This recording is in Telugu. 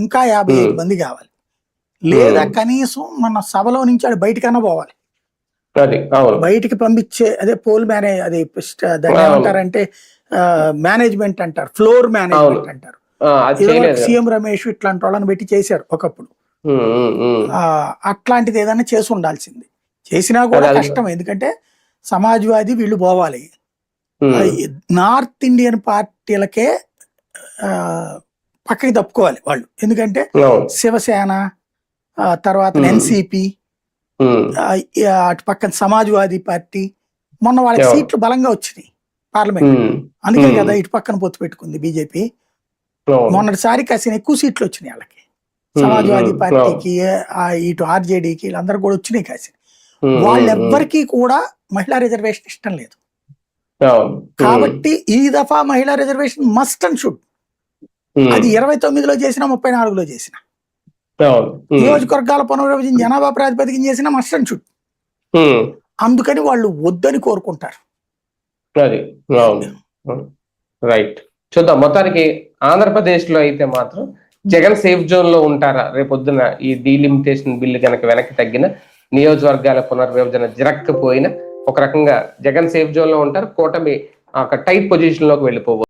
ఇంకా 55 మంది కావాలి, లేదా కనీసం మన సభలో నుంచి ఆడు బయటకన్నా పోవాలి. బయటికి పంపించే అదే పోల్ మేనేజ్, అది దాన్ని ఏమంటారంటే మేనేజ్మెంట్ అంటారు, ఫ్లోర్ మేనేజ్మెంట్ అంటారు. సీఎం రమేష్ ఇట్లాంటి వాళ్ళని పెట్టి చేశారు ఒకప్పుడు. అట్లాంటిది ఏదైనా చేసి ఉండాల్సింది. చేసినా కూడా కష్టం, ఎందుకంటే సమాజ్వాదీ వీళ్ళు పోవాలి. నార్త్ ఇండియన్ పార్టీలకే పక్కకి తప్పుకోవాలి వాళ్ళు, ఎందుకంటే శివసేన, తర్వాత ఎన్సిపి, అటు పక్కన సమాజ్వాదీ పార్టీ, మొన్న వాళ్ళకి సీట్లు బలంగా వచ్చినాయి పార్లమెంట్, అందుకే కదా ఇటు పక్కన పొత్తు పెట్టుకుంది బీజేపీ. మొన్నటిసారి కాసిన ఎక్కువ సీట్లు వచ్చినాయి వాళ్ళకి, సమాజ్వాదీ పార్టీకి, ఇటు ఆర్జేడీకి, వీళ్ళందరూ కూడా వచ్చినాయి కాసిన. వాళ్ళెవ్వరికీ కూడా మహిళా రిజర్వేషన్ ఇష్టం లేదు. కాబట్టి ఈ దఫా మహిళా రిజర్వేషన్ మస్ట్ అండ్ షుడ్. అది 29లో చేసినా 34లో చేసినా, నియోజకవర్గాల పునర్విభజన జనాభా ప్రాతిపదికన చేసినా మస్ట్ అండ్ షుడ్. అందుకని వాళ్ళు వద్దని కోరుకుంటారు. రైట్, చూద్దాం. మొత్తానికి ఆంధ్రప్రదేశ్ లో అయితే మాత్రం జగన్ సేఫ్ జోన్ లో ఉంటారా రేపొద్దున ఈ డీలిమిటేషన్ బిల్లు కనుక వెనక్కి తగ్గిన, నియోజకవర్గాల పునర్విభజన జరగకపోయినా ఒక రకంగా జగన్ సేఫ్ జోన్ లో ఉంటారు, కూటమి ఒక టైట్ పొజిషన్ లోకి వెళ్ళిపోవచ్చు.